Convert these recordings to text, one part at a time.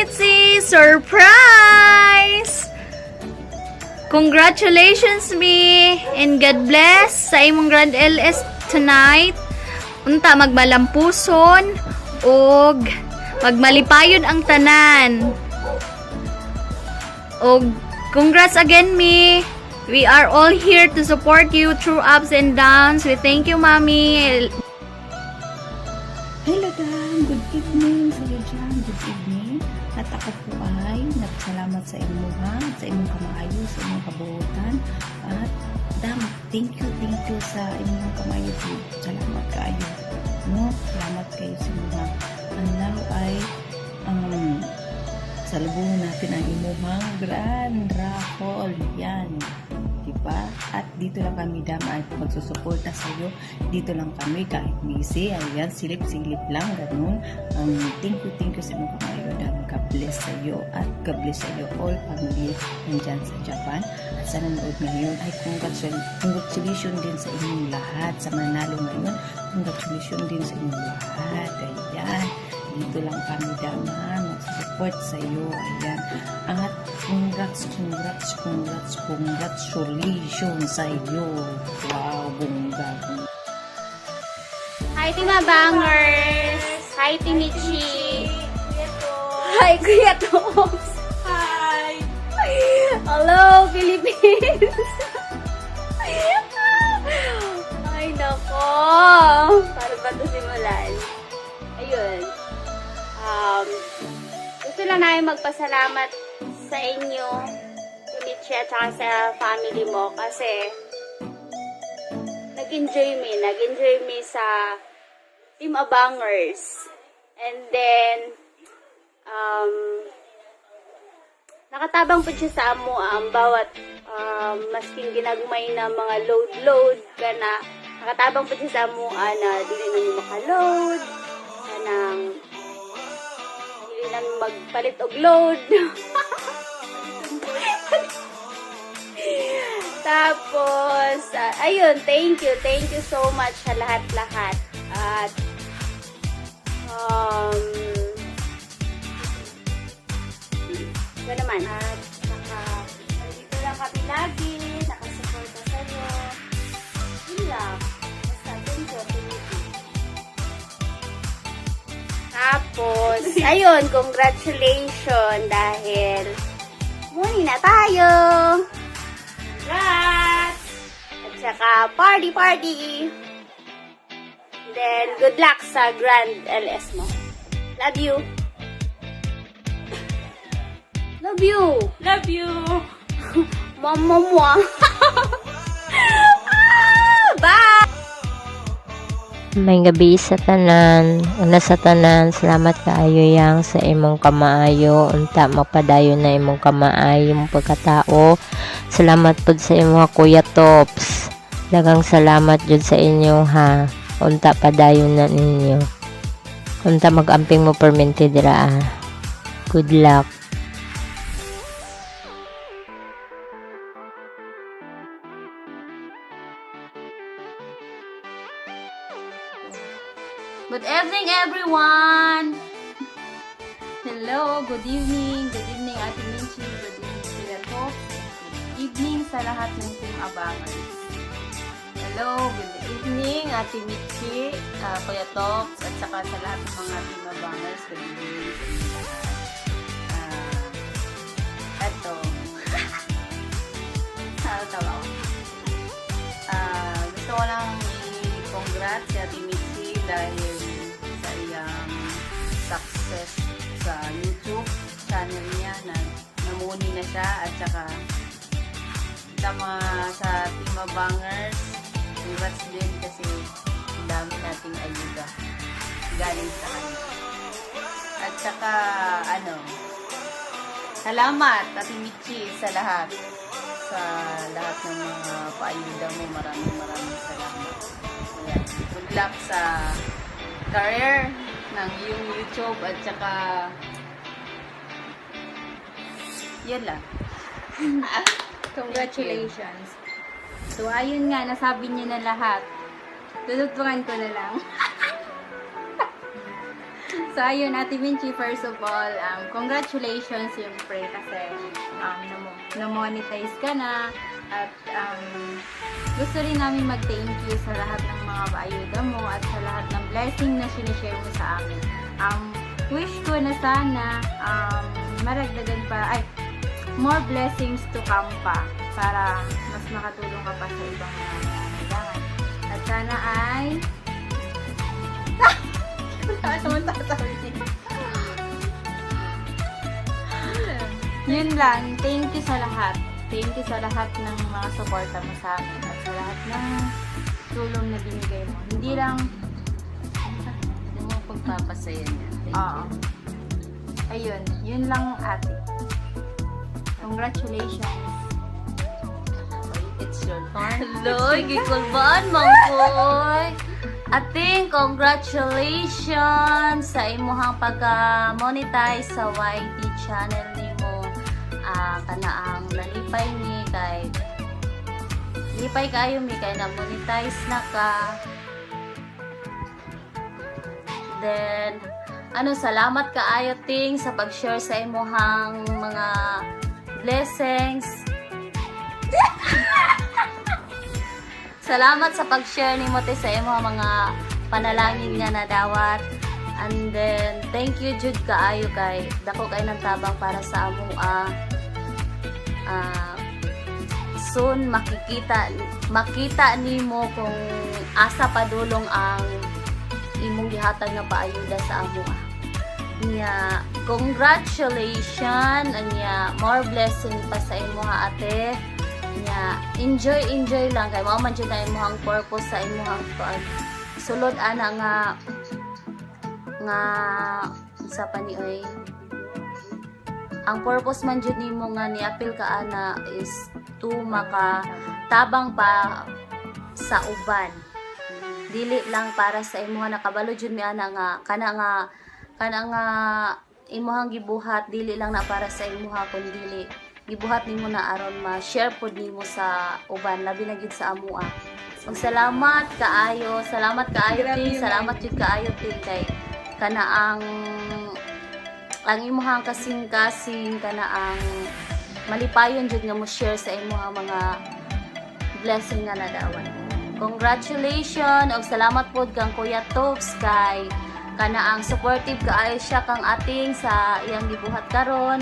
Mitzi! Surprise! Congratulations, Mi! And God bless sa imong Grand LS tonight. Unta, magmalampuson og magmalipayon ang tanan. Og congrats again, Mi! We are all here to support you through ups and downs. We thank you, Mommy. Hello, Dan. Good evening sa iyo dyan. Good evening. At ako po ay nagsalamat sa imuha, sa imong kamaayo, sa imong kabuutan. At Dan, thank you sa imong kamaayo. Salamat kayo. No? Salamat kayo sa imuha. And now ay salubungin natin ang imuhang grand raffle. Yan. Diba? At dito lang kami, Dam, at magsusuporta sa iyo. Dito lang kami kahit busy. Ayan, silip-silip lang, ganun. Thank you sa mga kamayo, Dam. God bless sa iyo at God bless sa iyo all family nandyan sa Japan. At sa nanood ngayon ay congratulations din sa inyong lahat. Sa manalo ngayon, congratulations din sa inyong lahat. Ayan. Dito lang kami, Dam, mag-support sa iyo. Ayan. At congratulations sa iyo. Wow, bongga. Hi, Tima Bangers! Hi, Timichi! Hi, Kuya Tops! Hi! Hello, Philippines! Ay, nako! Para ba ito simulan? Ayun. Gusto lang namin magpasalamat sa inyo, Timichi, at saka sa family mo kasi nag-enjoy me sa Team Abangers. And then, nakatabang po siya sa amo ang bawat masking ginagmay na mga load ka na nakatabang po siya sa amo na dili na makaload kanang dili na magpalit og load. Tapos ayun, thank you so much sa lahat-lahat. At naman, at nandito lang kami lagi, nakasuporta sa inyo. Yun lang. Basta, thank you. Tapos, ayun, congratulations dahil muni na tayo. Congrats! At saka, party! Then, good luck sa Grand LS mo. Love you! Love you! Love you! Mama. Bye! May gabi sa tanan, una sa tanan, salamat kaayo yang sa imong kamaayo, unta mapadayon na imong kamaayo mong pagkatao. Salamat pud sa imong Kuya Tops. Daghang salamat jud sa inyo ha. Unta padayon na ninyo. Unta magamping mo permente dira. Good luck. Good evening, everyone! Hello, good evening, Ate Minchi, good evening, Kuya Tops, good evening sa lahat ng Team Abangers. Hello, good evening, Ate Minchi, Kuya Tops, at saka sa lahat ng mga Team Abangers, good evening sa inyo lahat. Eto, tawa ko. Gusto ko lang i-congrats si Ate Minchi dahil sa iyang success sa YouTube channel niya na namuni na siya, at saka tama sa Team Abangers, congrats din kasi ang dami nating ayuda galing sa kanya. At saka salamat Ate Michi sa lahat ng mga paayuda mo. Maraming salamat. Ayan. Good luck sa career ng yung YouTube, at saka yan lang. Congratulations. So, ayun nga, nasabi niyo na lahat. Tutugtugan ko na lang. So, ayun, Ate Vinci, first of all, congratulations siyempre kasi na-monetize ka na at gusto rin namin mag-thank you sa lahat ng mga paayuda mo at sa lahat ng blessing na sinishare mo sa amin. Wish ko na sana maragdagan pa, more blessings to come pa para mas makatulong ka pa sa ibang mga kailangan. At sana ay yun lang. Thank you sa lahat. Thank you sa lahat ng mga suporta mo sa amin at sa lahat ng tulong na binigay mo. Hindi lang Hindi mo pagpapasaya niya. oo. Ayun, yun lang ate. Congratulations. It's your turn. Hello, gikulbaan mangkoy. Ating congratulations sa imuhang pagka-monetize sa YT channel nimo. Kanaang nalipay ni kay lipay kayo mi kay na monetize na ka. Then salamat kaayo ting sa pag-share sa imuhang mga blessings. Salamat sa pag-share ni Mote sa imong mga panalangin nga nadawat. And then thank you jud kaayo kay dako kay nang tabang para sa amoa. Soon makita nimo kung asa padulong ang imong gihatag nga paayuda sa amoa. Nya congratulations anya more blessing pa sa imuha ate. Nya enjoy lang kay mao man jud na imong purpose sa imong sulod ana nga sa panioy ang purpose man jud nimo nga niapil ka ana is to makatabang pa sa uban, dili lang para sa imuha. Nakabalo jud mi ana nga kana nga imuhang gibuhat dili lang na para sa imuha kundi gibuhat nimo na aron ma-share pod nimo sa uban labi na gid sa amoa. Salamat kaayo tin, salamat jud kaayo tin kay kana ang imuhang kasing-kasing kana ang malipayon jud nga mo share sa imuhang mga blessing nga nadawan. Congratulations og salamat pod kang Kuya Tops kay kana ang supportive kaayo siya kang ating sa iyang gibuhat karon.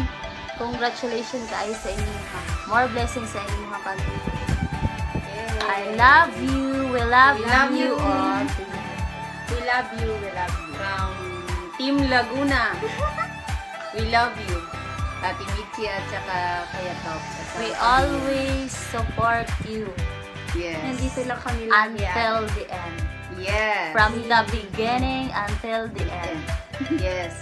Congratulations kaayo sa inyo ha. More blessings sa inyo ha kanto. I love you. We love you all. we love you. From Team Laguna. We love you. Ate Michi at saka Kuya Tops. We always support you Yes. Nandito lang kami lang until the end. Yes. From the beginning until the end. Yes.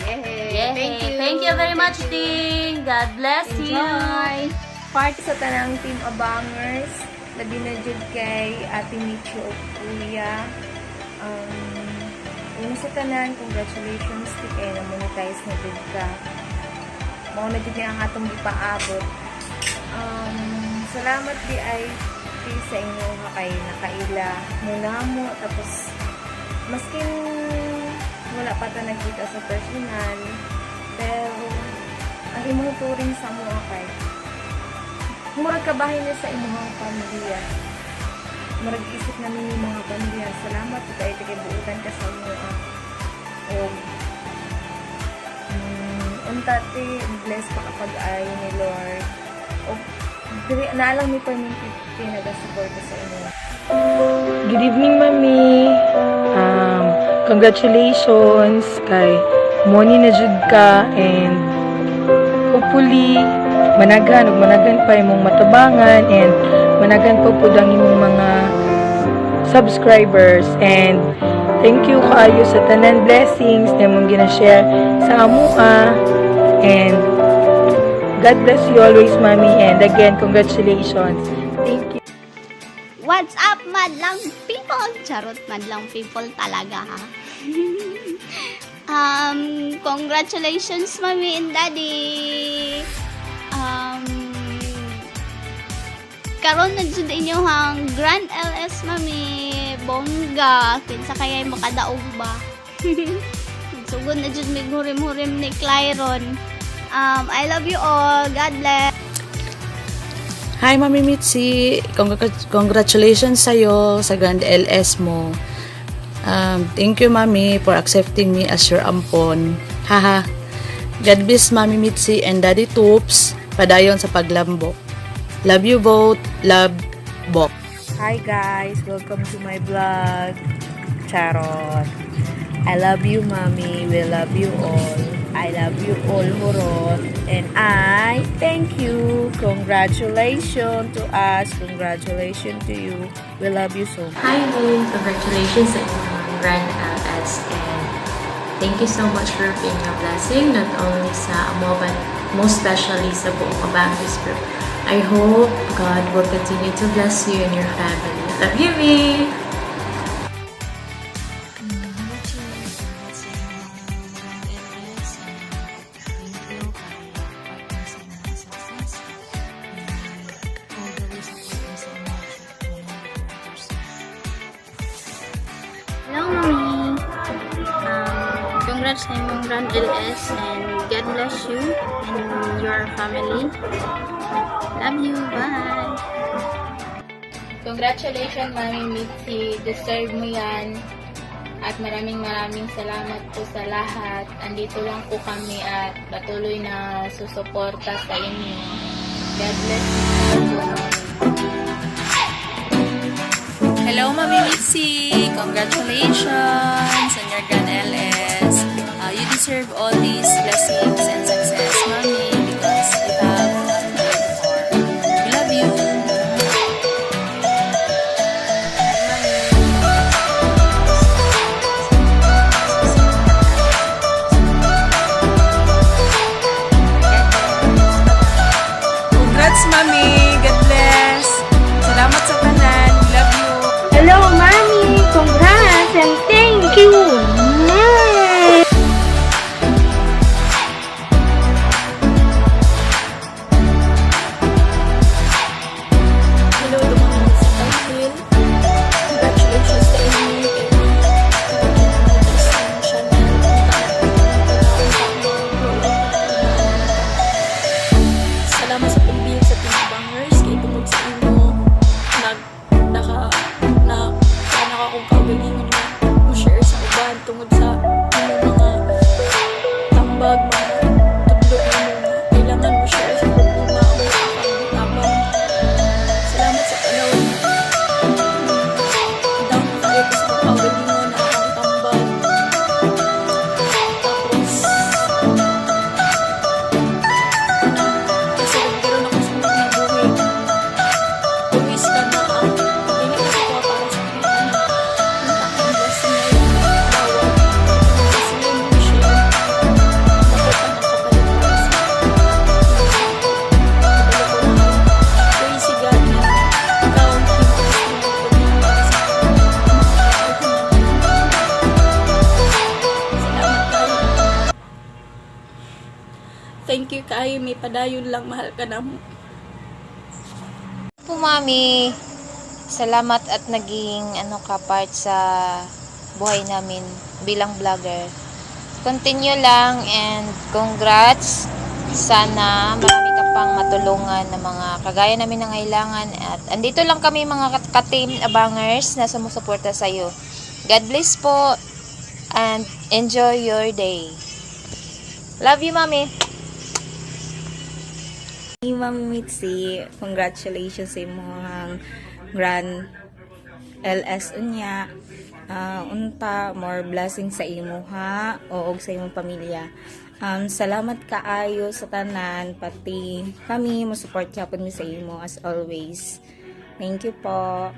Yay. Yay. Thank you very much, Ting. God bless you. Enjoy! Part sa tanang Team Abangers, labi na jud kay Ate Michi o Kuya. Una sa tanan, congratulations ti kay na monetize na jud ka. Mao na jud ang atong gipaabot. Salamat di ay sa inyo kay nakaila muna mo tapos maskin wala pa ta nagkita sa personal pero ang imong turing sa mo kay murag kabahin na sa imong pamilya. Murag isip namin yung mga pamilya. Salamat po tayo tigibuutan ka sa mo. Untati, bless pa kapag ayo ni Lord. Naalang ni Perminti pinag-suporta sa inyo. Good evening, Mami. Congratulations kay Moni na jud ka and hopefully managan pa imong matabangan and managan pa pud ang imong mga subscribers and thank you kaayo sa tanan blessings na imong gina-share sa amoa and God bless you always, Mami, and again congratulations. Thank you. What's up, madlang people? Charot, madlang people talaga, ha? Congratulations, Mami and Daddy. Karon na dyan inyo hang Grand LS, Mami. Bongga. Kinsa kaya makadaog ba? Pagod na dyan may hurim-hurim ni Clyron. I love you all. God bless. Hi, Mami Mitzi. Congratulations sa'yo sa Grand LS mo. Thank you, Mami, for accepting me as your ampon. Haha. God bless, Mami Mitzi and Daddy Toops. Padayon sa paglambok. Love you both. Love, Bok. Hi guys, welcome to my vlog. Charot. I love you, Mommy. We love you all. I love you all, Horot. And I thank you. Congratulations to us. Congratulations to you. We love you so much. Hi, Moon. Congratulations sa inyong Grand LS and thank you so much for being a blessing not only sa amo but most especially sa buong Abangers group. I hope God will continue to bless you and your family. Love you, me! Hello, Mommy. Congrats sa imong Grand LS and God bless you and your family. Love you. Bye. Congratulations, Mami Mitzi. Deserve mo yan. At maraming salamat po sa lahat. Andito lang po kami at patuloy na susuporta sa inyo. God bless you. Hello, Mami Mitzi! Congratulations on your Grand LS. You deserve all these blessings and success, Mami, because you have worked hard. We love you! Congrats, Mami. God bless. Salamat sa tanan. We love you. Hello, Mommy. Congrats and thank you. Hello, dumating sa Tanghil. Congratulations sa inyo. Salamat sa pagbihin sa Team Bangers. Kaya tungkol sa inyo, sana akong kaugalingon na mo-share sa uban tungkol sa inyong mga tambag, mga tudlo na mga kailangan mo-share sa problema o tabang. Salamat sa panahon. Down na kayo kasi magkaugalingon na akong tambag. Tapos, kasi nagkaroon ako sa mga buhay. Uwis ka na ang hindi kasi ko para sa mga ang blessing na yun. Bawat blessing na yun siya. Dapat ang nakapalit para sa praise God na ikaw ang pinag-bless mo para sa salamat kayo. Thank you kayo. May padayon lang. Mahal ka na mo. Po, Mami. Salamat at naging part sa buhay namin bilang vlogger. Continue lang and congrats. Sana marami ka pang matulungan ng mga kagaya namin ng kailangan. At andito lang kami mga ka-team Abangers na sumusuporta sa iyo. God bless po and enjoy your day. Love you, Mami. Hey, Mami Mitzi, congratulations sa imong Grand LS unya. Unta, more blessings sa imo ha, o sa imong pamilya. Salamat kaayo sa tanan, pati kami, mo support yapon mi sa imo as always. Thank you po.